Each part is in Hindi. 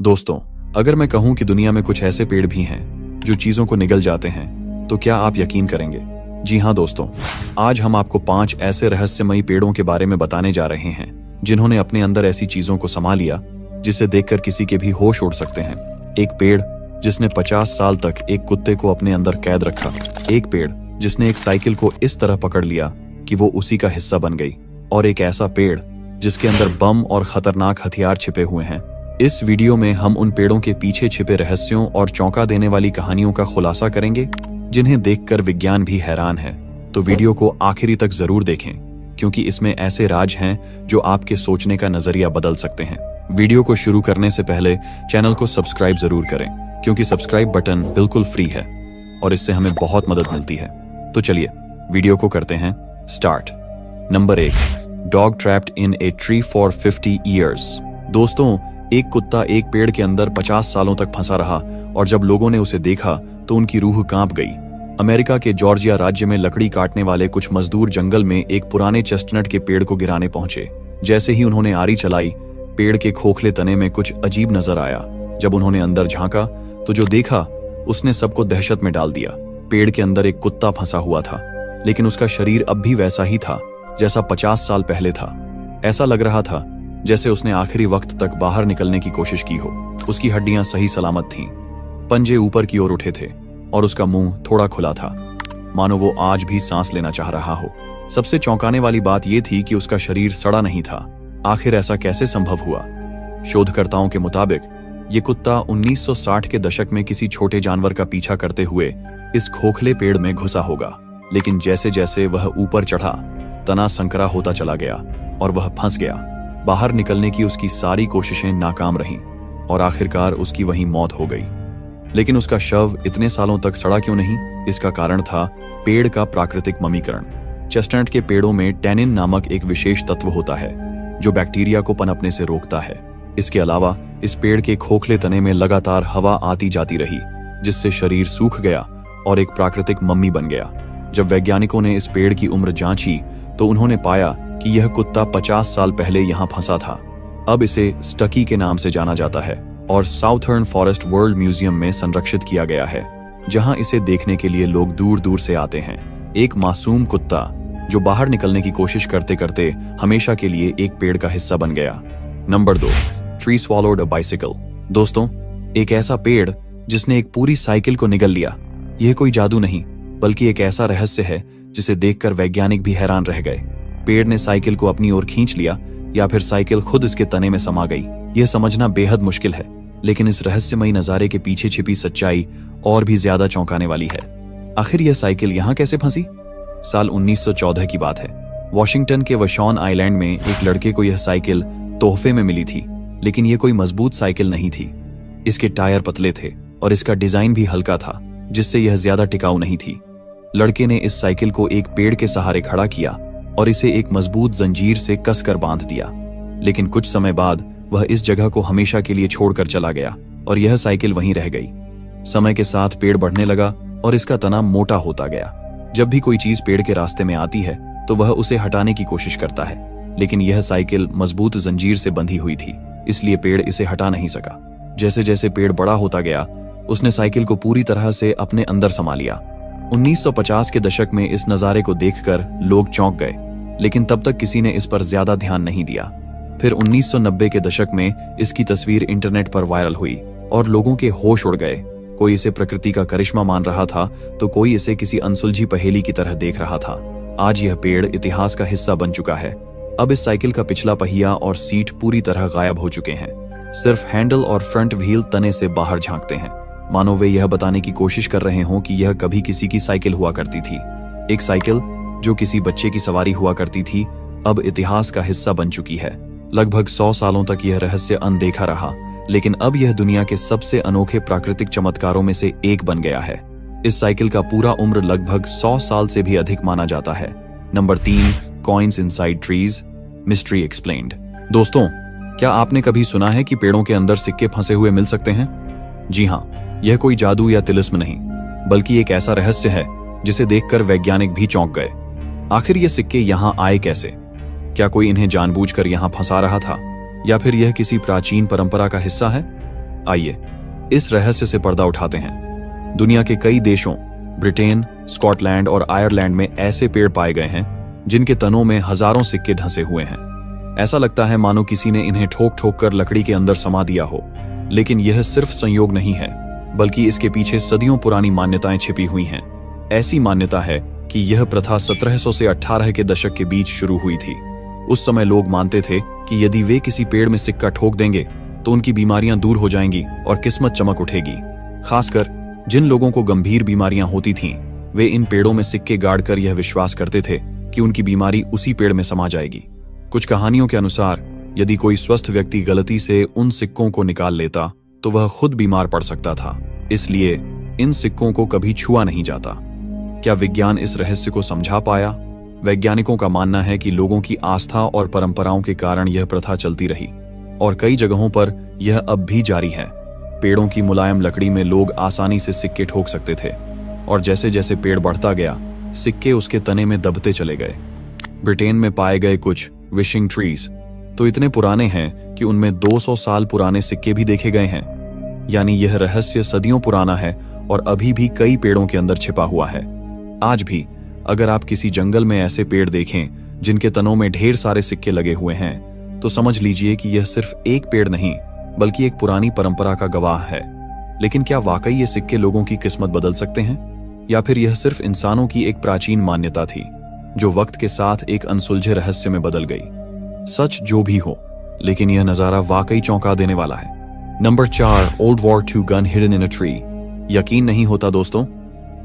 दोस्तों, अगर मैं कहूं कि दुनिया में कुछ ऐसे पेड़ भी हैं जो चीजों को निगल जाते हैं, तो क्या आप यकीन करेंगे? जी हां दोस्तों, आज हम आपको 5 ऐसे रहस्यमयी पेड़ों के बारे में बताने जा रहे हैं जिन्होंने अपने अंदर ऐसी चीजों को समा लिया जिसे देखकर किसी के भी होश उड़ सकते हैं। एक पेड़ जिसने 50 साल तक एक कुत्ते को अपने अंदर कैद रखा। एक पेड़ जिसने एक साइकिल को इस तरह पकड़ लिया कि वो उसी का हिस्सा बन गई। और एक ऐसा पेड़ जिसके अंदर बम और खतरनाक हथियार छिपे हुए हैं। इस वीडियो में हम उन पेड़ों के पीछे छिपे रहस्यों और चौंका देने वाली कहानियों का खुलासा करेंगे जिन्हें देखकर विज्ञान भी हैरान है। तो वीडियो को आखिरी तक जरूर देखें, क्योंकि इसमें ऐसे राज हैं जो आपके सोचने का नजरिया बदल सकते हैं। वीडियो को शुरू करने से पहले चैनल को सब्सक्राइब जरूर करें, क्योंकि सब्सक्राइब बटन बिल्कुल फ्री है और इससे हमें बहुत मदद मिलती है। तो चलिए वीडियो को करते हैं start. Number 1, dog trapped in a tree for 50 years. दोस्तों, एक कुत्ता एक पेड़ के अंदर 50 सालों तक फंसा रहा और जब लोगों ने उसे देखा तो उनकी रूह कांप गई। अमेरिका के जॉर्जिया राज्य में लकड़ी काटने वाले कुछ मजदूर जंगल में एक पुराने चेस्टनट के पेड़ को गिराने पहुंचे। जैसे ही उन्होंने आरी चलाई, पेड़ के खोखले तने में कुछ अजीब नजर आया। जब उन्होंने अंदर झांका तो जो देखा उसने सबको दहशत में डाल दिया। पेड़ के अंदर एक कुत्ता फंसा हुआ था, लेकिन उसका शरीर अब भी वैसा ही था जैसा 50 साल पहले था। ऐसा लग रहा था जैसे उसने आखिरी वक्त तक बाहर निकलने की कोशिश की हो। उसकी हड्डियां सही सलामत थीं, पंजे ऊपर की ओर उठे थे और उसका मुंह थोड़ा खुला था, मानो वो आज भी सांस लेना चाह रहा हो। सबसे चौंकाने वाली बात यह थी कि उसका शरीर सड़ा नहीं था। आखिर ऐसा कैसे संभव हुआ? शोधकर्ताओं के मुताबिक ये कुत्ता 1960 के दशक में किसी छोटे जानवर का पीछा करते हुए इस खोखले पेड़ में घुसा होगा। लेकिन जैसे जैसे वह ऊपर चढ़ा, तना संकरा होता चला गया और वह फंस गया। बाहर निकलने की उसकी सारी कोशिशें नाकाम रहीं और आखिरकार उसकी वहीं मौत हो गई। लेकिन उसका शव इतने सालों तक सड़ा क्यों नहीं? इसका कारण था पेड़ का प्राकृतिक ममीकरण। चेस्टनट के पेड़ों में टैनिन नामक एक विशेष तत्व होता है जो बैक्टीरिया को पनपने से रोकता है। इसके अलावा इस पेड़ के खोखले तने में लगातार हवा आती जाती रही, जिससे शरीर सूख गया और एक प्राकृतिक मम्मी बन गया। जब वैज्ञानिकों ने इस पेड़ की उम्र जांची तो उन्होंने पाया कि यह कुत्ता 50 साल पहले यहां फंसा था। अब इसे स्टकी के नाम से जाना जाता है और साउथर्न फॉरेस्ट वर्ल्ड म्यूजियम में संरक्षित किया गया है, जहां इसे देखने के लिए लोग दूर दूर से आते हैं। एक मासूम कुत्ता जो बाहर निकलने की कोशिश करते करते हमेशा के लिए एक पेड़ का हिस्सा बन गया। Number 2, tree swallowed a bicycle. दोस्तों, एक ऐसा पेड़ जिसने एक पूरी साइकिल को निगल लिया। यह कोई जादू नहीं, बल्कि एक ऐसा रहस्य है जिसे देखकर वैज्ञानिक भी हैरान रह गए। पेड़ ने साइकिल को अपनी ओर खींच लिया या फिर साइकिल खुद इसके तने में समा गई, यह समझना बेहद मुश्किल है। लेकिन इस रहस्यमयी नजारे के पीछे छिपी सच्चाई और भी ज्यादा चौंकाने वाली है। आखिर यह साइकिल यहां कैसे फंसी? साल 1914 की बात है। वॉशिंगटन के वशॉन आइलैंड में एक लड़के को यह साइकिल तोहफे में मिली थी, लेकिन यह कोई मजबूत साइकिल नहीं थी। इसके टायर पतले थे और इसका डिजाइन भी हल्का था, जिससे यह ज्यादा टिकाऊ नहीं थी। लड़के ने इस साइकिल को एक पेड़ के सहारे खड़ा किया और इसे एक मजबूत जंजीर से कसकर बांध दिया। लेकिन कुछ समय बाद वह इस जगह को हमेशा के लिए छोड़कर चला गया और यह साइकिल वहीं रह गई। समय के साथ पेड़ बढ़ने लगा और इसका तना मोटा होता गया। जब भी कोई चीज पेड़ के रास्ते में आती है तो वह उसे हटाने की कोशिश करता है, लेकिन यह साइकिल मजबूत जंजीर से बंधी हुई थी, इसलिए पेड़ इसे हटा नहीं सका। जैसे जैसे पेड़ बड़ा होता गया, उसने साइकिल को पूरी तरह से अपने अंदर समा लिया। 1950 के दशक में इस नजारे को देखकर लोग चौंक गए, लेकिन तब तक किसी ने इस पर ज्यादा ध्यान नहीं दिया। फिर 1990 के दशक में इसकी तस्वीर इंटरनेट पर वायरल हुई और लोगों के होश उड़ गए। कोई इसे प्रकृति का करिश्मा मान रहा था तो कोई इसे किसी अनसुलझी पहेली की तरह देख रहा था। आज यह पेड़ इतिहास का हिस्सा बन चुका है। अब इस साइकिल का पिछला पहिया और सीट पूरी तरह गायब हो चुके हैं। सिर्फ हैंडल और फ्रंट व्हील तने से बाहर झांकते हैं, मानो वे यह बताने की कोशिश कर रहे हों कि यह कभी किसी की साइकिल हुआ करती थी। एक साइकिल जो किसी बच्चे की सवारी हुआ करती थी, अब इतिहास का हिस्सा बन चुकी है। लगभग 100 सालों तक यह रहस्य अनदेखा रहा, लेकिन अब यह दुनिया के सबसे अनोखे प्राकृतिक चमत्कारों में से एक बन गया है। इस साइकिल का पूरा उम्र लगभग 100 साल से भी अधिक माना जाता है। Number 3, coins inside trees, mystery explained. दोस्तों, क्या आपने कभी सुना है कि पेड़ों के अंदर सिक्के फंसे हुए मिल सकते हैं? जी हाँ, यह कोई जादू या तिलिस्म नहीं, बल्कि एक ऐसा रहस्य है जिसे देखकर वैज्ञानिक भी चौंक गए। आखिर ये सिक्के यहाँ आए कैसे? क्या कोई इन्हें जानबूझकर यहाँ फंसा रहा था या फिर यह किसी प्राचीन परंपरा का हिस्सा है? आइए इस रहस्य से पर्दा उठाते हैं। दुनिया के कई देशों, ब्रिटेन, स्कॉटलैंड और आयरलैंड में ऐसे पेड़ पाए गए हैं जिनके तनों में हजारों सिक्के ढंसे हुए हैं। ऐसा लगता है मानो किसी ने इन्हें ठोक ठोक कर लकड़ी के अंदर समा दिया हो। लेकिन यह सिर्फ संयोग नहीं है, बल्कि इसके पीछे सदियों पुरानी मान्यताएं छिपी हुई हैं। ऐसी मान्यता है कि यह प्रथा 1700 से 18 के दशक के बीच शुरू हुई थी। उस समय लोग मानते थे कि यदि वे किसी पेड़ में सिक्का ठोक देंगे तो उनकी बीमारियां दूर हो जाएंगी और किस्मत चमक उठेगी। खासकर जिन लोगों को गंभीर बीमारियां होती थीं, वे इन पेड़ों में सिक्के गाड़कर यह विश्वास करते थे कि उनकी बीमारी उसी पेड़ में समा जाएगी। कुछ कहानियों के अनुसार यदि कोई स्वस्थ व्यक्ति गलती से उन सिक्कों को निकाल लेता तो वह खुद बीमार पड़ सकता था। इसलिए इन सिक्कों को कभी छुआ नहीं जाता। क्या विज्ञान इस रहस्य को समझा पाया? वैज्ञानिकों का मानना है कि लोगों की आस्था और परंपराओं के कारण यह प्रथा चलती रही और कई जगहों पर यह अब भी जारी है। पेड़ों की मुलायम लकड़ी में लोग आसानी से सिक्के ठोक सकते थे और जैसे जैसे पेड़ बढ़ता गया, सिक्के उसके तने में दबते चले गए। ब्रिटेन में पाए गए कुछ विशिंग ट्रीज तो इतने पुराने हैं कि उनमें 200 साल पुराने सिक्के भी देखे गए हैं। यानी यह रहस्य सदियों पुराना है और अभी भी कई पेड़ों के अंदर छिपा हुआ है। आज भी अगर आप किसी जंगल में ऐसे पेड़ देखें जिनके तनों में ढेर सारे सिक्के लगे हुए हैं, तो समझ लीजिए कि यह सिर्फ एक पेड़ नहीं, बल्कि एक पुरानी परंपरा का गवाह है। लेकिन क्या वाकई ये सिक्के लोगों की किस्मत बदल सकते हैं, या फिर यह सिर्फ इंसानों की एक प्राचीन मान्यता थी जो वक्त के साथ एक अनसुलझे रहस्य में बदल गई? सच जो भी हो, लेकिन यह नजारा वाकई चौंका देने वाला है। Number 4, old war II gun hidden in a tree. यकीन नहीं होता दोस्तों,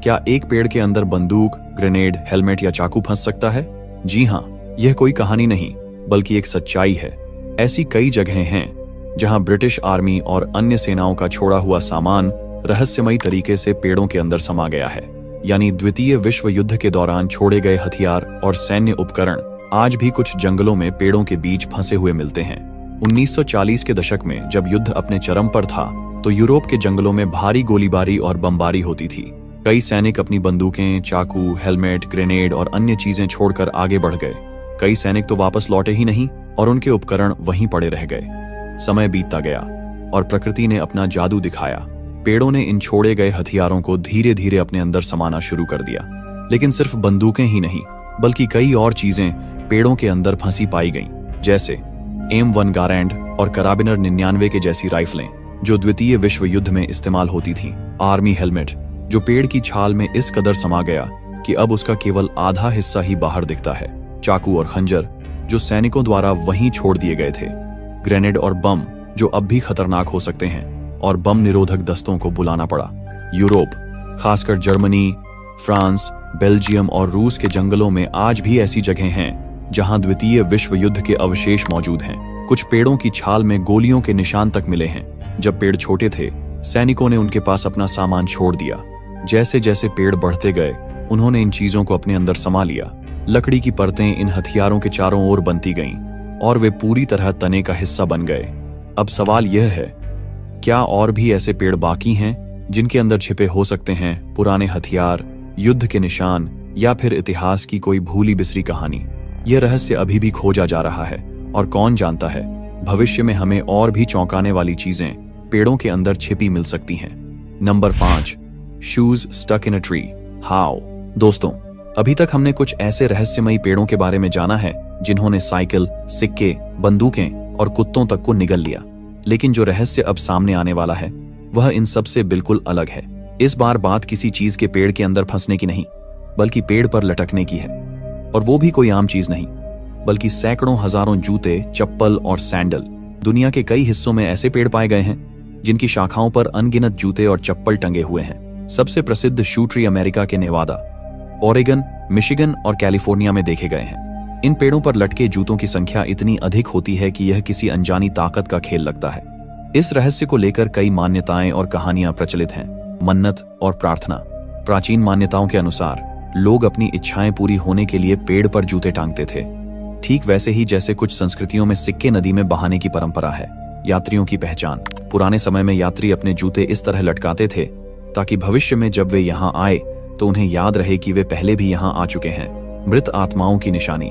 क्या एक पेड़ के अंदर बंदूक, ग्रेनेड, हेलमेट या चाकू फंस सकता है? जी हाँ, यह कोई कहानी नहीं बल्कि एक सच्चाई है। ऐसी कई जगहें हैं जहां ब्रिटिश आर्मी और अन्य सेनाओं का छोड़ा हुआ सामान रहस्यमयी तरीके से पेड़ों के अंदर समा गया है। यानी द्वितीय विश्व युद्ध के दौरान छोड़े गए हथियार और सैन्य उपकरण आज भी कुछ जंगलों में पेड़ों के बीच फंसे हुए मिलते हैं। 1940 के दशक में जब युद्ध अपने चरम पर था तो यूरोप के जंगलों में भारी गोलीबारी और बमबारी होती थी। कई सैनिक अपनी बंदूकें, चाकू, हेलमेट, ग्रेनेड और अन्य चीजें छोड़कर आगे बढ़ गए। कई सैनिक तो वापस लौटे ही नहीं और उनके उपकरण वहीं पड़े रह गए। समय बीतता गया और प्रकृति ने अपना जादू दिखाया। पेड़ों ने इन छोड़े गए हथियारों को धीरे धीरे अपने अंदर समाना शुरू कर दिया। लेकिन सिर्फ बंदूकें ही नहीं, बल्कि कई और चीजें पेड़ों के अंदर फंसी पाई गईं, जैसे M1 गारैंड और कराबिनर 99 के जैसी राइफलें जो द्वितीय विश्व युद्ध में इस्तेमाल होती थीं। आर्मी हेलमेट जो पेड़ की छाल में इस कदर समा गया कि अब उसका केवल आधा हिस्सा ही बाहर दिखता है। चाकू और खंजर जो सैनिकों द्वारा वहीं छोड़ दिए गए थे। ग्रेनेड और बम जो अब भी खतरनाक हो सकते हैं और बम निरोधक दस्तों को बुलाना पड़ा। यूरोप, खासकर जर्मनी, फ्रांस, बेल्जियम और रूस के जंगलों में आज भी ऐसी जगहें हैं जहां द्वितीय विश्व युद्ध के अवशेष मौजूद हैं। कुछ पेड़ों की छाल में गोलियों के निशान तक मिले हैं। जब पेड़ छोटे थे, सैनिकों ने उनके पास अपना सामान छोड़ दिया। जैसे जैसे पेड़ बढ़ते गए, उन्होंने इन चीजों को अपने अंदर समा लिया। लकड़ी की परतें इन हथियारों के चारों ओर बनती गईं और वे पूरी तरह तने का हिस्सा बन गए। अब सवाल यह है, क्या और भी ऐसे पेड़ बाकी हैं जिनके अंदर छिपे हो सकते हैं पुराने हथियार, युद्ध के निशान या फिर इतिहास की कोई भूली बिसरी कहानी? यह रहस्य अभी भी खोजा जा रहा है और कौन जानता है, भविष्य में हमें और भी चौंकाने वाली चीजें पेड़ों के अंदर छिपी मिल सकती हैं। Number 5, shoes stuck in a tree, how? दोस्तों, अभी तक हमने कुछ ऐसे रहस्यमयी पेड़ों के बारे में जाना है जिन्होंने साइकिल, सिक्के, बंदूकें और कुत्तों तक को निगल लिया। लेकिन जो रहस्य अब सामने आने वाला है वह इन सब से बिल्कुल अलग है। इस बार बात किसी चीज के पेड़ के अंदर फंसने की नहीं, बल्कि पेड़ पर लटकने की है। और वो भी कोई आम चीज नहीं, बल्कि सैकड़ों हजारों जूते, चप्पल और सैंडल। दुनिया के कई हिस्सों में ऐसे पेड़ पाए गए हैं जिनकी शाखाओं पर अनगिनत जूते और चप्पल टंगे हुए हैं। सबसे प्रसिद्ध शू ट्री अमेरिका के नेवादा, ओरेगन, मिशिगन और कैलिफोर्निया में देखे गए हैं। इन पेड़ों पर लटके जूतों की संख्या इतनी अधिक होती है कि यह किसी अनजानी ताकत का खेल लगता है। इस रहस्य को लेकर कई मान्यताएं और कहानियां प्रचलित हैं। मन्नत और प्रार्थना। प्राचीन मान्यताओं के अनुसार लोग अपनी इच्छाएं पूरी होने के लिए पेड़ पर जूते टांगते थे, ठीक वैसे ही जैसे कुछ संस्कृतियों में सिक्के नदी में बहाने की परंपरा है। यात्रियों की पहचान। पुराने समय में यात्री अपने जूते इस तरह लटकाते थे ताकि भविष्य में जब वे यहाँ आए तो उन्हें याद रहे कि वे पहले भी यहाँ आ चुके हैं। मृत आत्माओं की निशानी।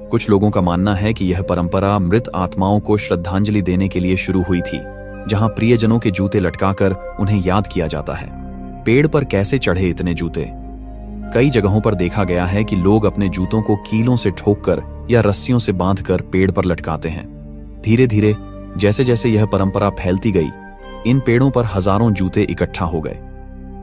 कुछ लोगों का मानना है कि यह परंपरा मृत आत्माओं को श्रद्धांजलि देने के लिए शुरू हुई थी। जहां प्रियजनों के जूते लटकाकर उन्हें याद किया जाता है। पेड़ पर कैसे चढ़े इतने जूते? कई जगहों पर देखा गया है कि लोग अपने जूतों को कीलों से ठोककर या रस्सियों से बांधकर पेड़ पर लटकाते हैं। धीरे धीरे जैसे जैसे यह परंपरा फैलती गई, इन पेड़ों पर हजारों जूते इकट्ठा हो गए।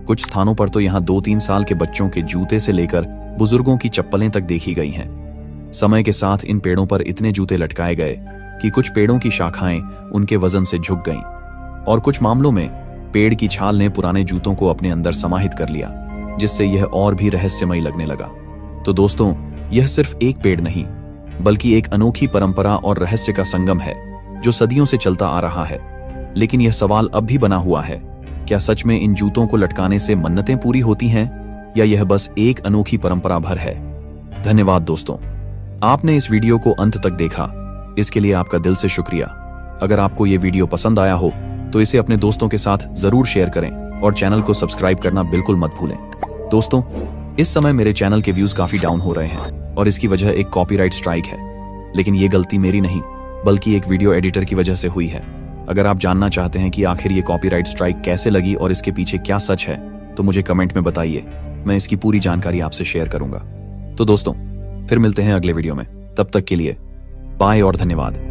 कुछ स्थानों पर तो यहाँ 2-3 साल के बच्चों के जूते से लेकर बुजुर्गों की चप्पलें तक देखी गई हैं। समय के साथ इन पेड़ों पर इतने जूते लटकाए गए कि कुछ पेड़ों की शाखाएं उनके वजन से झुक गईं, और कुछ मामलों में पेड़ की छाल ने पुराने जूतों को अपने अंदर समाहित कर लिया, जिससे यह और भी रहस्यमयी लगने लगा। तो दोस्तों, यह सिर्फ एक पेड़ नहीं, बल्कि एक अनोखी परंपरा और रहस्य का संगम है जो सदियों से चलता आ रहा है। लेकिन यह सवाल अब भी बना हुआ है, क्या सच में इन जूतों को लटकाने से मन्नतें पूरी होती हैं, या यह बस एक अनोखी परंपरा भर है? धन्यवाद दोस्तों, आपने इस वीडियो को अंत तक देखा, इसके लिए आपका दिल से शुक्रिया। अगर आपको ये वीडियो पसंद आया हो तो इसे अपने दोस्तों के साथ जरूर शेयर करें और चैनल को सब्सक्राइब करना बिल्कुल मत भूलें। दोस्तों, इस समय मेरे चैनल के व्यूज काफी डाउन हो रहे हैं और इसकी वजह एक कॉपीराइट स्ट्राइक है। लेकिन ये गलती मेरी नहीं, बल्कि एक वीडियो एडिटर की वजह से हुई है। अगर आप जानना चाहते हैं कि आखिर ये कॉपीराइट स्ट्राइक कैसे लगी और इसके पीछे क्या सच है, तो मुझे कमेंट में बताइए, मैं इसकी पूरी जानकारी आपसे शेयर करूंगा। तो दोस्तों, फिर मिलते हैं अगले वीडियो में। तब तक के लिए बाय और धन्यवाद।